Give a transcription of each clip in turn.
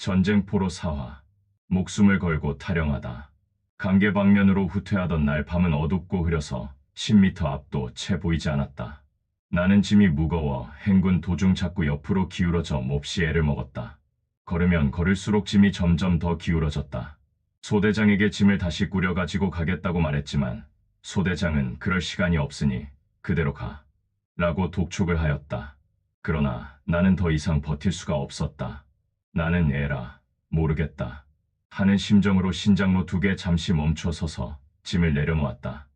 전쟁포로 사화. 목숨을 걸고 타령하다. 강계 방면으로 후퇴하던 날 밤은 어둡고 흐려서 10m 앞도 채 보이지 않았다. 나는 짐이 무거워 행군 도중 자꾸 옆으로 기울어져 몹시 애를 먹었다. 걸으면 걸을수록 짐이 점점 더 기울어졌다. 소대장에게 짐을 다시 꾸려 가지고 가겠다고 말했지만 소대장은 그럴 시간이 없으니 그대로 가. 라고 독촉을 하였다. 그러나 나는 더 이상 버틸 수가 없었다. 나는 애라 모르겠다 하는 심정으로 신장로 2개 잠시 멈춰 서서 짐을 내려놓았다.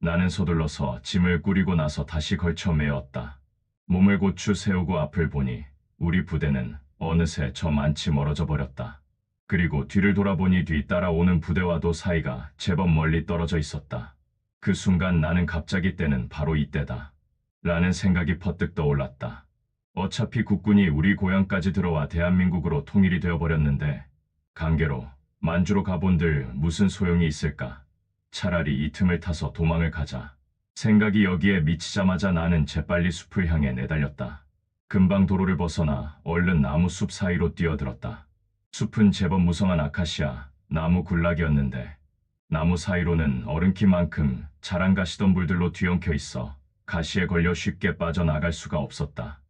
나는 서둘러서 짐을 꾸리고 나서 다시 걸쳐 메었다. 몸을 고추 세우고 앞을 보니 우리 부대는 어느새 저 많이 멀어져 버렸다. 그리고 뒤를 돌아보니 뒤따라오는 부대와도 사이가 제법 멀리 떨어져 있었다. 그 순간 나는 갑자기 때는 바로 이때다. 라는 생각이 퍼뜩 떠올랐다. 어차피 국군이 우리 고향까지 들어와 대한민국으로 통일이 되어버렸는데 강계로 만주로 가본들 무슨 소용이 있을까? 차라리 이 틈을 타서 도망을 가자. 생각이 여기에 미치자마자 나는 재빨리 숲을 향해 내달렸다. 금방 도로를 벗어나 얼른 나무 숲 사이로 뛰어들었다. 숲은 제법 무성한 아카시아 나무 군락이었는데 나무 사이로는 얼음키만큼 자랑 가시던 물들로 뒤엉켜 있어 가시에 걸려 쉽게 빠져나갈 수가 없었다.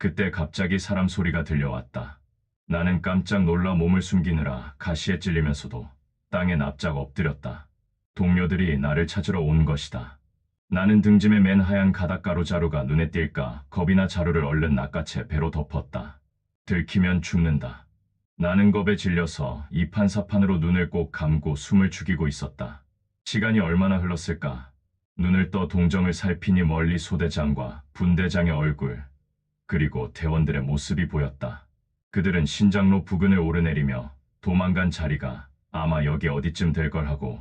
그때 갑자기 사람 소리가 들려왔다. 나는 깜짝 놀라 몸을 숨기느라 가시에 찔리면서도 땅에 납작 엎드렸다. 동료들이 나를 찾으러 온 것이다. 나는 등짐에 맨 하얀 가닥가루 자루가 눈에 띌까 겁이나 자루를 얼른 낚아채 배로 덮었다. 들키면 죽는다. 나는 겁에 질려서 이판사판으로 눈을 꼭 감고 숨을 죽이고 있었다. 시간이 얼마나 흘렀을까? 눈을 떠 동정을 살피니 멀리 소대장과 분대장의 얼굴, 그리고 대원들의 모습이 보였다. 그들은 신장로 부근을 오르내리며 도망간 자리가 아마 여기 어디쯤 될 걸 하고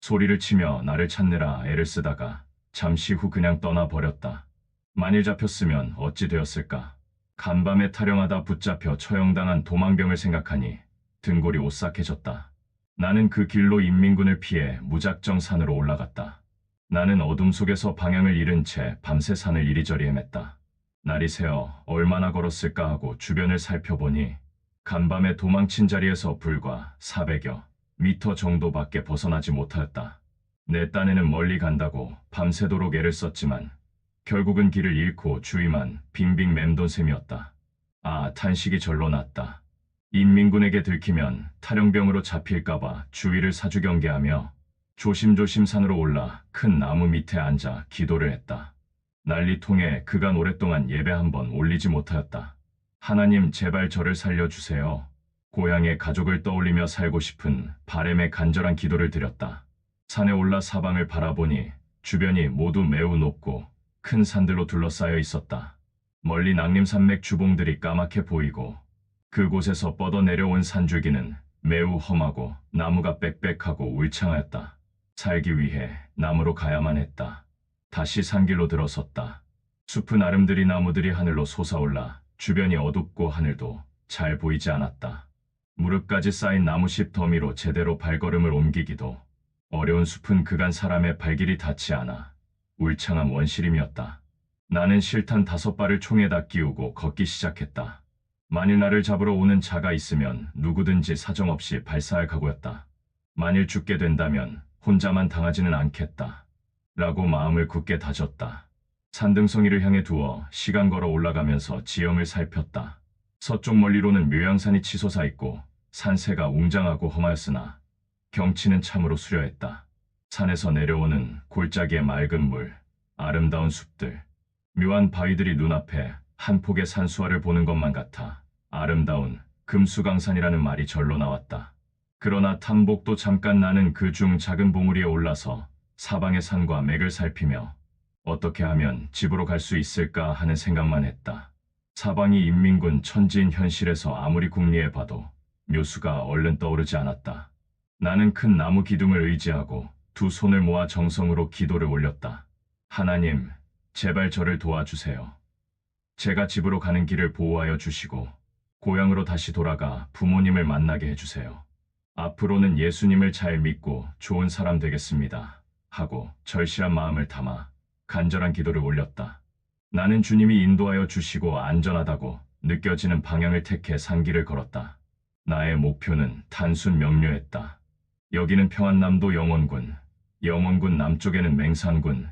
소리를 치며 나를 찾느라 애를 쓰다가 잠시 후 그냥 떠나버렸다. 만일 잡혔으면 어찌 되었을까? 간밤에 타령하다 붙잡혀 처형당한 도망병을 생각하니 등골이 오싹해졌다. 나는 그 길로 인민군을 피해 무작정 산으로 올라갔다. 나는 어둠 속에서 방향을 잃은 채 밤새 산을 이리저리 헤맸다. 날이 새어 얼마나 걸었을까 하고 주변을 살펴보니 간밤에 도망친 자리에서 불과 400여 미터 정도밖에 벗어나지 못하였다. 내 딴에는 멀리 간다고 밤새도록 애를 썼지만 결국은 길을 잃고 주위만 빙빙 맴돈 셈이었다. 아, 탄식이 절로 났다. 인민군에게 들키면 탈영병으로 잡힐까봐 주위를 사주경계하며 조심조심 산으로 올라 큰 나무 밑에 앉아 기도를 했다. 난리통에 그간 오랫동안 예배 한 번 올리지 못하였다. 하나님 제발 저를 살려주세요. 고향의 가족을 떠올리며 살고 싶은 바람에 간절한 기도를 드렸다. 산에 올라 사방을 바라보니 주변이 모두 매우 높고 큰 산들로 둘러싸여 있었다. 멀리 낙림산맥 주봉들이 까맣게 보이고 그곳에서 뻗어 내려온 산줄기는 매우 험하고 나무가 빽빽하고 울창하였다. 살기 위해 나무로 가야만 했다. 다시 산길로 들어섰다. 숲은 아름드리 나무들이 하늘로 솟아올라 주변이 어둡고 하늘도 잘 보이지 않았다. 무릎까지 쌓인 나무십 더미로 제대로 발걸음을 옮기기도 어려운 숲은 그간 사람의 발길이 닿지 않아 울창한 원시림이었다. 나는 실탄 5발을 총에다 끼우고 걷기 시작했다. 만일 나를 잡으러 오는 자가 있으면 누구든지 사정없이 발사할 각오였다. 만일 죽게 된다면 혼자만 당하지는 않겠다. 라고 마음을 굳게 다졌다. 산등성이를 향해 두어 시간 걸어 올라가면서 지형을 살폈다. 서쪽 멀리로는 묘양산이 치솟아 있고 산세가 웅장하고 험하였으나 경치는 참으로 수려했다. 산에서 내려오는 골짜기의 맑은 물, 아름다운 숲들, 묘한 바위들이 눈앞에 한 폭의 산수화를 보는 것만 같아 아름다운 금수강산이라는 말이 절로 나왔다. 그러나 탐복도 잠깐 나는 그중 작은 봉우리에 올라서 사방의 산과 맥을 살피며 어떻게 하면 집으로 갈 수 있을까 하는 생각만 했다. 사방이 인민군 천지인 현실에서 아무리 궁리해봐도 묘수가 얼른 떠오르지 않았다. 나는 큰 나무 기둥을 의지하고 두 손을 모아 정성으로 기도를 올렸다. 하나님, 제발 저를 도와주세요. 제가 집으로 가는 길을 보호하여 주시고 고향으로 다시 돌아가 부모님을 만나게 해주세요. 앞으로는 예수님을 잘 믿고 좋은 사람 되겠습니다. 하고 절실한 마음을 담아 간절한 기도를 올렸다. 나는 주님이 인도하여 주시고 안전하다고 느껴지는 방향을 택해 산길을 걸었다. 나의 목표는 단순 명료했다. 여기는 평안남도 영원군, 영원군 남쪽에는 맹산군,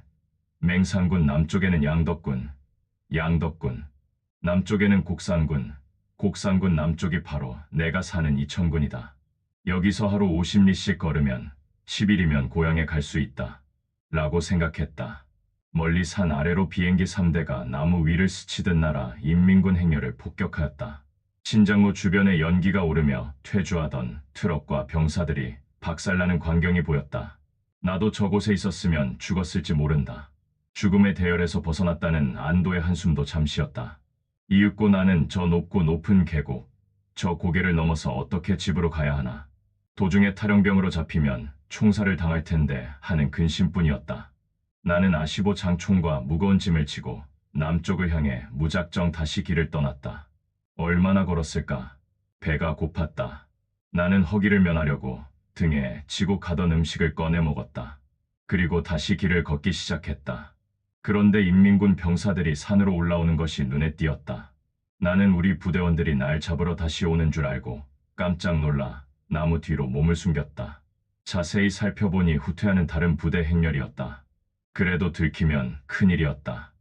맹산군 남쪽에는 양덕군, 양덕군 남쪽에는 곡산군, 곡산군 남쪽이 바로 내가 사는 이천군이다. 여기서 하루 50리씩 걸으면 10일이면 고향에 갈 수 있다. 라고 생각했다. 멀리 산 아래로 비행기 3대가 나무 위를 스치듯 날아 인민군 행렬을 폭격하였다. 신장로 주변에 연기가 오르며 퇴주하던 트럭과 병사들이 박살나는 광경이 보였다. 나도 저곳에 있었으면 죽었을지 모른다. 죽음의 대열에서 벗어났다는 안도의 한숨도 잠시였다. 이윽고 나는 저 높고 높은 계곡, 저 고개를 넘어서 어떻게 집으로 가야 하나. 도중에 탈영병으로 잡히면 총살을 당할 텐데 하는 근심뿐이었다. 나는 아시보 장총과 무거운 짐을 지고 남쪽을 향해 무작정 다시 길을 떠났다. 얼마나 걸었을까? 배가 고팠다. 나는 허기를 면하려고 등에 지고 가던 음식을 꺼내 먹었다. 그리고 다시 길을 걷기 시작했다. 그런데 인민군 병사들이 산으로 올라오는 것이 눈에 띄었다. 나는 우리 부대원들이 날 잡으러 다시 오는 줄 알고 깜짝 놀라 나무 뒤로 몸을 숨겼다. 자세히 살펴보니 후퇴하는 다른 부대 행렬이었다. 그래도 들키면 큰일이었다.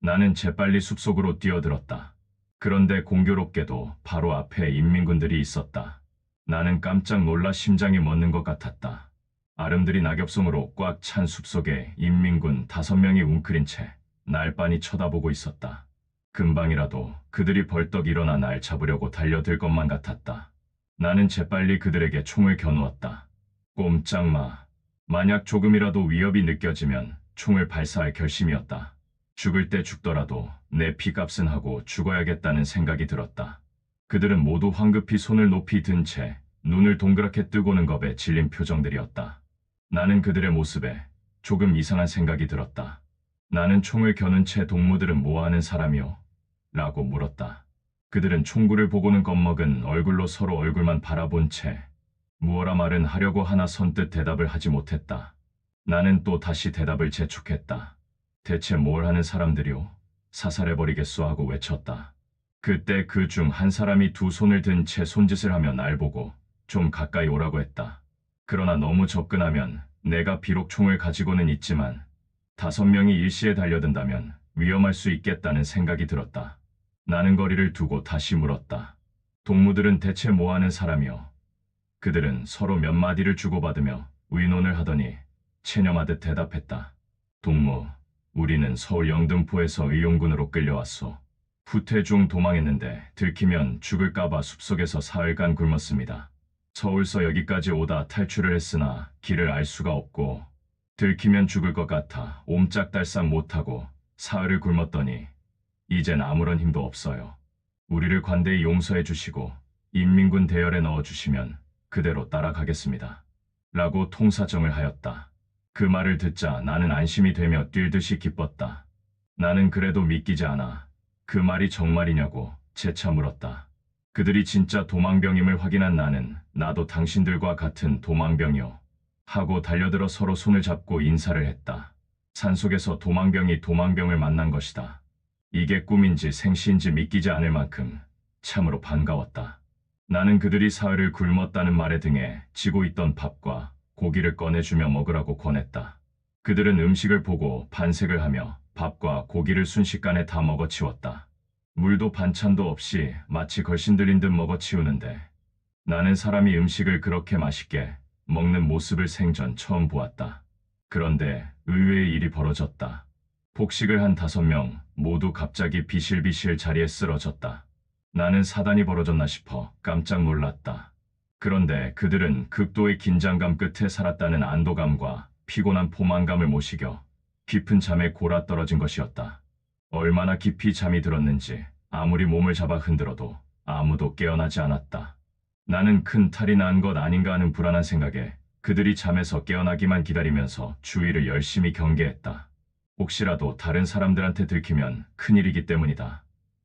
나는 재빨리 숲속으로 뛰어들었다. 그런데 공교롭게도 바로 앞에 인민군들이 있었다. 나는 깜짝 놀라 심장이 멎는 것 같았다. 아름드리 낙엽송으로 꽉 찬 숲속에 인민군 5명이 웅크린 채 날 빤히 쳐다보고 있었다. 금방이라도 그들이 벌떡 일어나 날 잡으려고 달려들 것만 같았다. 나는 재빨리 그들에게 총을 겨누었다. 꼼짝 마. 만약 조금이라도 위협이 느껴지면 총을 발사할 결심이었다. 죽을 때 죽더라도 내 피값은 하고 죽어야겠다는 생각이 들었다. 그들은 모두 황급히 손을 높이 든 채 눈을 동그랗게 뜨고는 겁에 질린 표정들이었다. 나는 그들의 모습에 조금 이상한 생각이 들었다. 나는 총을 겨눈 채 동무들은 뭐하는 사람이오? 라고 물었다. 그들은 총구를 보고는 겁먹은 얼굴로 서로 얼굴만 바라본 채 무어라 말은 하려고 하나 선뜻 대답을 하지 못했다. 나는 또 다시 대답을 재촉했다. 대체 뭘 하는 사람들이오? 사살해버리겠소 하고 외쳤다. 그때 그 중 한 사람이 두 손을 든 채 손짓을 하며 날 보고 좀 가까이 오라고 했다. 그러나 너무 접근하면 내가 비록 총을 가지고는 있지만 5명이 일시에 달려든다면 위험할 수 있겠다는 생각이 들었다. 나는 거리를 두고 다시 물었다. 동무들은 대체 뭐하는 사람이오? 그들은 서로 몇 마디를 주고받으며 의논을 하더니 체념하듯 대답했다. 동무, 우리는 서울 영등포에서 의용군으로 끌려왔소. 후퇴 중 도망했는데 들키면 죽을까봐 숲속에서 사흘간 굶었습니다. 서울서 여기까지 오다 탈출을 했으나 길을 알 수가 없고 들키면 죽을 것 같아 옴짝달싹 못하고 사흘을 굶었더니 이젠 아무런 힘도 없어요. 우리를 관대히 용서해 주시고 인민군 대열에 넣어주시면 그대로 따라가겠습니다. 라고 통사정을 하였다. 그 말을 듣자 나는 안심이 되며 뛸듯이 기뻤다. 나는 그래도 믿기지 않아. 그 말이 정말이냐고 재차 물었다. 그들이 진짜 도망병임을 확인한 나는 나도 당신들과 같은 도망병이오 하고 달려들어 서로 손을 잡고 인사를 했다. 산속에서 도망병이 도망병을 만난 것이다. 이게 꿈인지 생시인지 믿기지 않을 만큼 참으로 반가웠다. 나는 그들이 사흘을 굶었다는 말에 등에 지고 있던 밥과 고기를 꺼내주며 먹으라고 권했다. 그들은 음식을 보고 반색을 하며 밥과 고기를 순식간에 다 먹어치웠다. 물도 반찬도 없이 마치 걸신 들린 듯 먹어치우는데 나는 사람이 음식을 그렇게 맛있게 먹는 모습을 생전 처음 보았다. 그런데 의외의 일이 벌어졌다. 폭식을 한 5명 모두 갑자기 비실비실 자리에 쓰러졌다. 나는 사단이 벌어졌나 싶어 깜짝 놀랐다. 그런데 그들은 극도의 긴장감 끝에 살았다는 안도감과 피곤한 포만감을 모시겨 깊은 잠에 골아 떨어진 것이었다. 얼마나 깊이 잠이 들었는지 아무리 몸을 잡아 흔들어도 아무도 깨어나지 않았다. 나는 큰 탈이 난 것 아닌가 하는 불안한 생각에 그들이 잠에서 깨어나기만 기다리면서 주위를 열심히 경계했다. 혹시라도 다른 사람들한테 들키면 큰일이기 때문이다.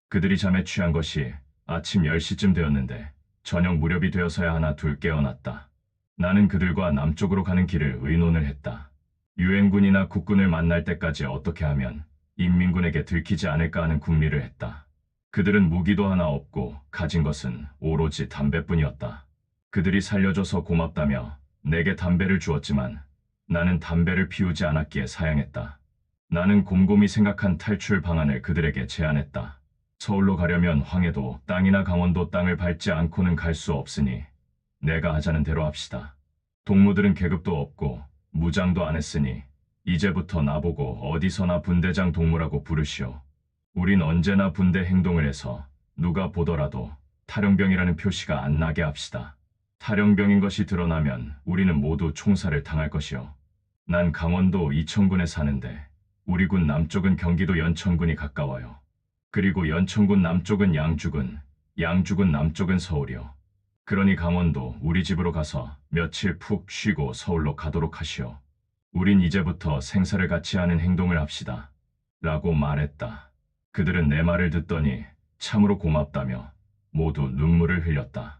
그들이 잠에 취한 것이 아침 10시쯤 되었는데 저녁 무렵이 되어서야 하나 둘 깨어났다. 나는 그들과 남쪽으로 가는 길을 의논을 했다. 유엔군이나 국군을 만날 때까지 어떻게 하면 인민군에게 들키지 않을까 하는 궁리를 했다. 그들은 무기도 하나 없고 가진 것은 오로지 담배뿐이었다. 그들이 살려줘서 고맙다며 내게 담배를 주었지만 나는 담배를 피우지 않았기에 사양했다. 나는 곰곰이 생각한 탈출 방안을 그들에게 제안했다. 서울로 가려면 황해도 땅이나 강원도 땅을 밟지 않고는 갈 수 없으니 내가 하자는 대로 합시다. 동무들은 계급도 없고 무장도 안 했으니 이제부터 나보고 어디서나 분대장 동무라고 부르시오. 우린 언제나 분대 행동을 해서 누가 보더라도 탈영병이라는 표시가 안 나게 합시다. 탈영병인 것이 드러나면 우리는 모두 총살을 당할 것이오. 난 강원도 이천군에 사는데 우리 군 남쪽은 경기도 연천군이 가까워요. 그리고 연천군 남쪽은 양주군, 양주군 남쪽은 서울이요. 그러니 강원도 우리 집으로 가서 며칠 푹 쉬고 서울로 가도록 하시오. 우린 이제부터 생사를 같이 하는 행동을 합시다. 라고 말했다. 그들은 내 말을 듣더니 참으로 고맙다며 모두 눈물을 흘렸다.